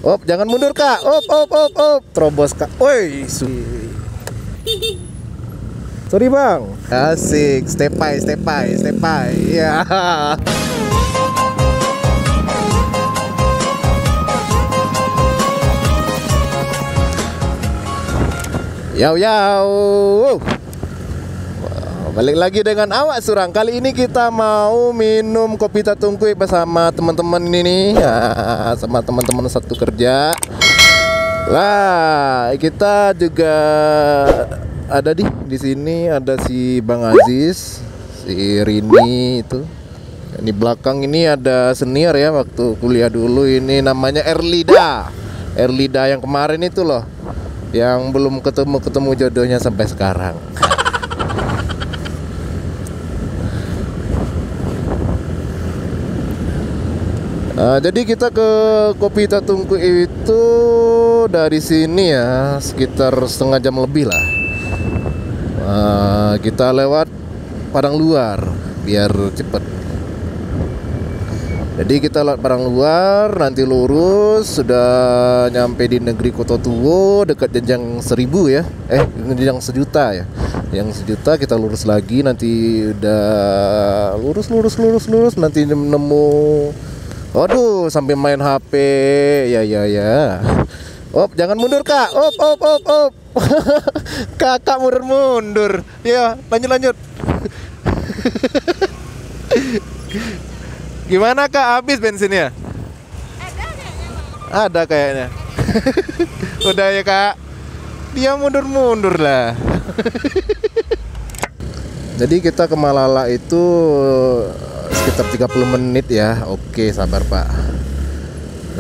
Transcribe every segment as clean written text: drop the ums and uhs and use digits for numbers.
Op, jangan mundur kak. Op. Terobos kak. Woi, sorry bang. Asik, step by. Ya. Yau. Balik lagi dengan awak Surang. Kali ini kita mau minum kopi tatungkui bersama teman-teman ini nih ya, sama teman-teman satu kerja. Lah, kita juga ada di sini ada si Bang Aziz, si Rini itu. Di belakang ini ada senior ya waktu kuliah dulu, ini namanya Erlida yang kemarin itu loh, yang belum ketemu jodohnya sampai sekarang. Jadi kita ke Kopi Tatungkui itu dari sini ya sekitar setengah jam lebih lah. Kita lewat Padang Luar biar cepet. Jadi kita lewat Padang Luar, nanti lurus sudah nyampe di negeri Kota Tuwo dekat jenjang 1000 ya. Jenjang 1.000.000 ya. Yang 1.000.000 kita lurus lagi, nanti udah lurus nanti nemu. Waduh, sampai main HP. Ya. Op, jangan mundur kak. Op. Kakak mundur. Ya, lanjut. Gimana kak, habis bensinnya? Ada kayaknya. Udah ya kak. Dia mundur lah. Jadi kita ke Malala itu sekitar 30 menit ya. Oke, sabar pak.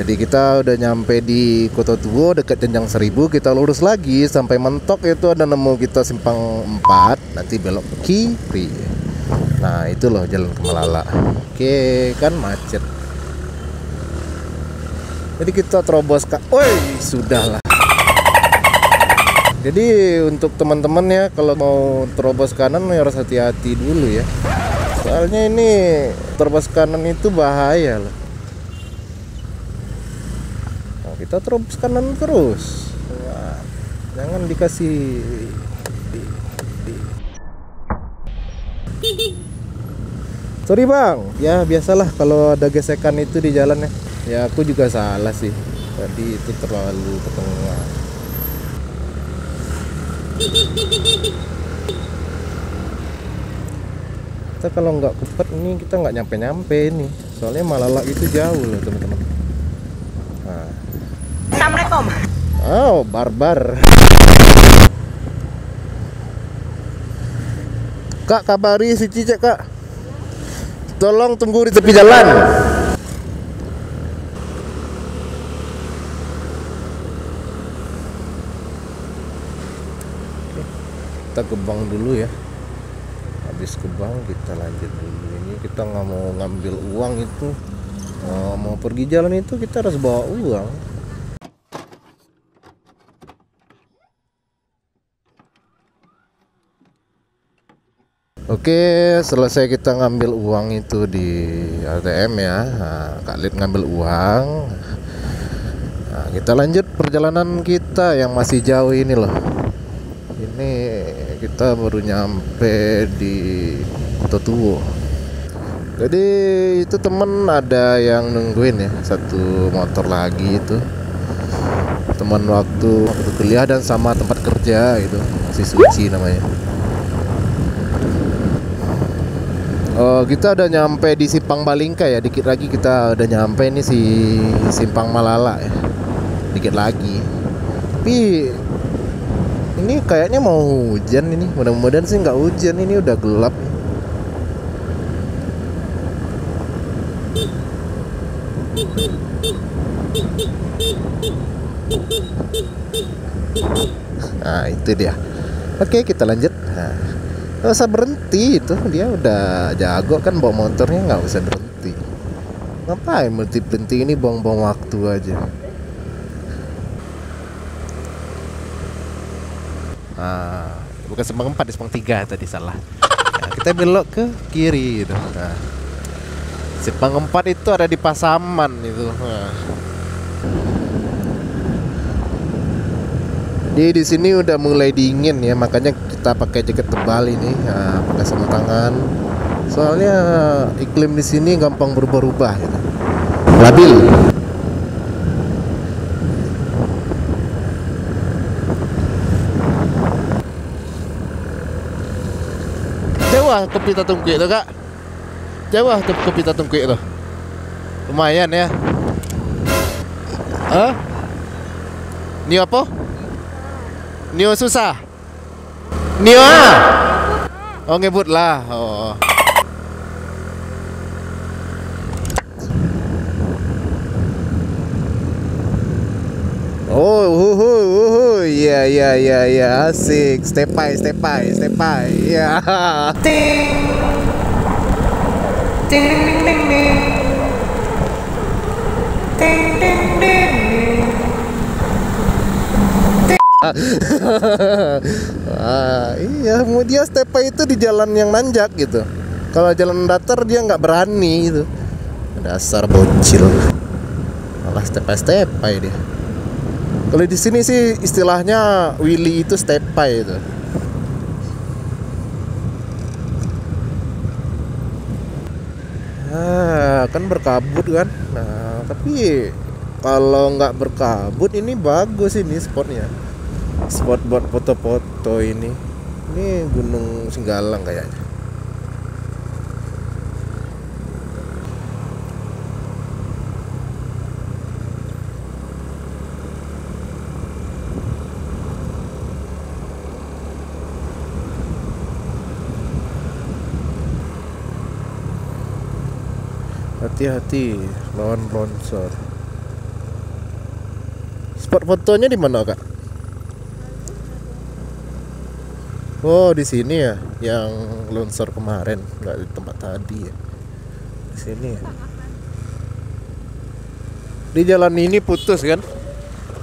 Jadi kita udah nyampe di Kota Tuwo dekat jenjang 1000. Kita lurus lagi sampai mentok itu ada nemu kita simpang 4, nanti belok ke kiri. Nah itu loh jalan ke Malala. Oke, kan macet. Jadi kita terobos kak. Woi, sudahlah. Jadi untuk teman-teman ya, kalau mau terobos kanan harus hati-hati dulu ya. Soalnya ini terobos kanan itu bahaya loh. Nah, kita terobos kanan terus. Wah, jangan dikasih. Sorry bang, ya biasalah kalau ada gesekan itu di jalan ya. Ya aku juga salah sih. Tadi itu terlalu ke tengah. Kita kalau nggak cepet ini kita nggak nyampe ini, soalnya Malala itu jauh loh teman-teman. Nah. Assalamualaikum. Oh, barbar. Kak, kabari si Cicek kak. Tolong tunggu di tepi jalan. Oke, kita ke bank dulu ya. Habis ke bank kita lanjut dulu. Ini kita nggak mau ngambil uang itu, mau pergi jalan itu kita harus bawa uang. Oke, selesai kita ngambil uang itu di ATM ya. Nah, Kak Lid ngambil uang. Nah, kita lanjut perjalanan kita yang masih jauh ini loh. Ini kita baru nyampe di Kota Tuwo. Jadi itu temen ada yang nungguin ya, satu motor lagi itu. Teman waktu kuliah dan sama tempat kerja itu, si Suci namanya. Kita udah nyampe di Simpang Balingka ya. Dikit lagi kita udah nyampe ini si Simpang Malala ya. Dikit lagi. Tapi ini kayaknya mau hujan ini. Mudah-mudahan sih nggak hujan. Ini udah gelap. Nah itu dia. Oke, kita lanjut. Gak usah berhenti, itu dia udah jago kan bawa motornya, nggak usah berhenti. Ngapain berhenti ini, buang-buang waktu aja. Bukan Simpang 4, di Simpang 3 tadi salah. Nah, kita belok ke kiri gitu. Nah, Simpang 4 itu ada di Pasaman itu. Di sini udah mulai dingin ya, makanya kita pakai jaket tebal ini, nah, pakai sarung tangan. Soalnya iklim di sini gampang berubah-ubah gitu. Labil. Jauh ah kopi tatungkuik tuh, Kak. Jauh ah tuh kopi tatungkuik tuh. Lumayan ya. Hah? Nio apa? Nio susah. Nio ah. Oh ngebut lah. Oh. Oh, iya asik. Step by. Ya. Ting. Ting ding ding. Ting ding ding. Iya, dia step by itu di jalan yang nanjak gitu. Kalau jalan datar dia nggak berani itu. Dasar bocil. Malah step by dia. Kalau di sini sih istilahnya Willy itu step by itu. Kan berkabut kan. Nah, tapi kalau nggak berkabut ini bagus ini spotnya. Spot buat foto-foto ini. Ini Gunung Singgalang kayaknya. Hati-hati lawan longsor. Spot fotonya di mana, Kak? Oh, di sini ya, yang longsor kemarin, nggak di tempat tadi ya. Di sini ya. Di jalan ini putus kan?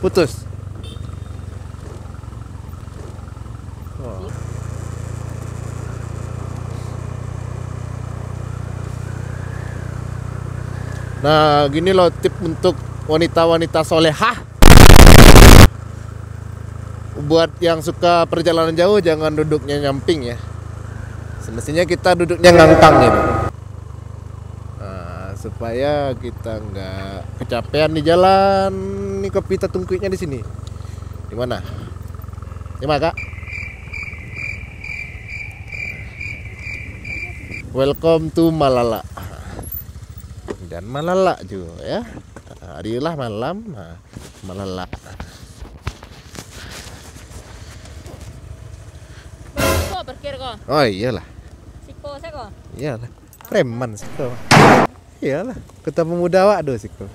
Putus. Oh. Nah, gini loh tip untuk wanita-wanita solehah. Buat yang suka perjalanan jauh jangan duduknya nyamping ya. Semestinya kita duduknya ngangkang gitu. Nah, supaya kita nggak kecapean di jalan. Ini kopi tatungkuiknya di sini. Di mana? Di mana, Kak? Welcome to Malala. Dan Malala juga ya. Harilah malam Malala. Parkir kok. Oh iyalah. Siko saya kok. Iyalah. Preman Siko. Iyalah. Kota pemuda wak do Siko.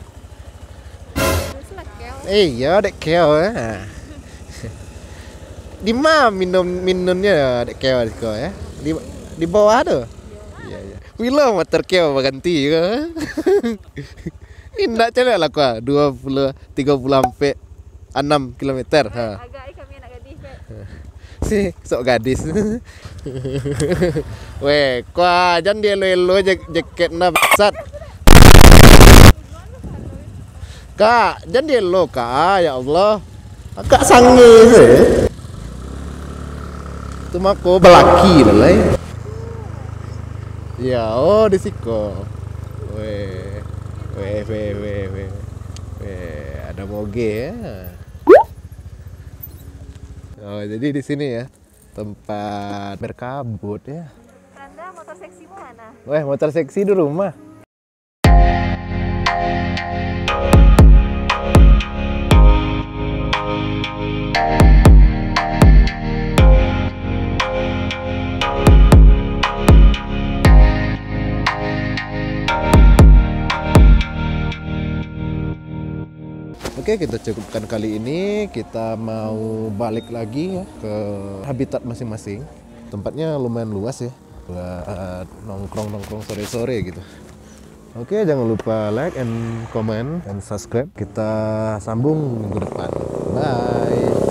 Iya dek keo ya. Di mana minumnya dek keo Siko ya? Di bawah tuh. Iya. Wila motor keo berganti ke. Indah cewek lah kok 20 30 sampai 6 km. Ha. Agak kami nak gadis. Si sok gadis. Weh, kau jangan dia lelo jaketnya besar. Kak, jangan dia lo kak, ya Allah. Agak sangis. Itu mako belaki lah. Ya, oh di siko. Weh, ada moge ya. Oh, jadi di sini ya tempat berkabut ya. Anda motor seksimu mana? Weh, motor seksi di rumah. Oke, kita cukupkan kali ini. Kita mau balik lagi ya ke habitat masing-masing. Tempatnya lumayan luas ya, buat nongkrong-nongkrong sore-sore gitu. Oke, jangan lupa like and comment and subscribe. Kita sambung minggu depan. Bye.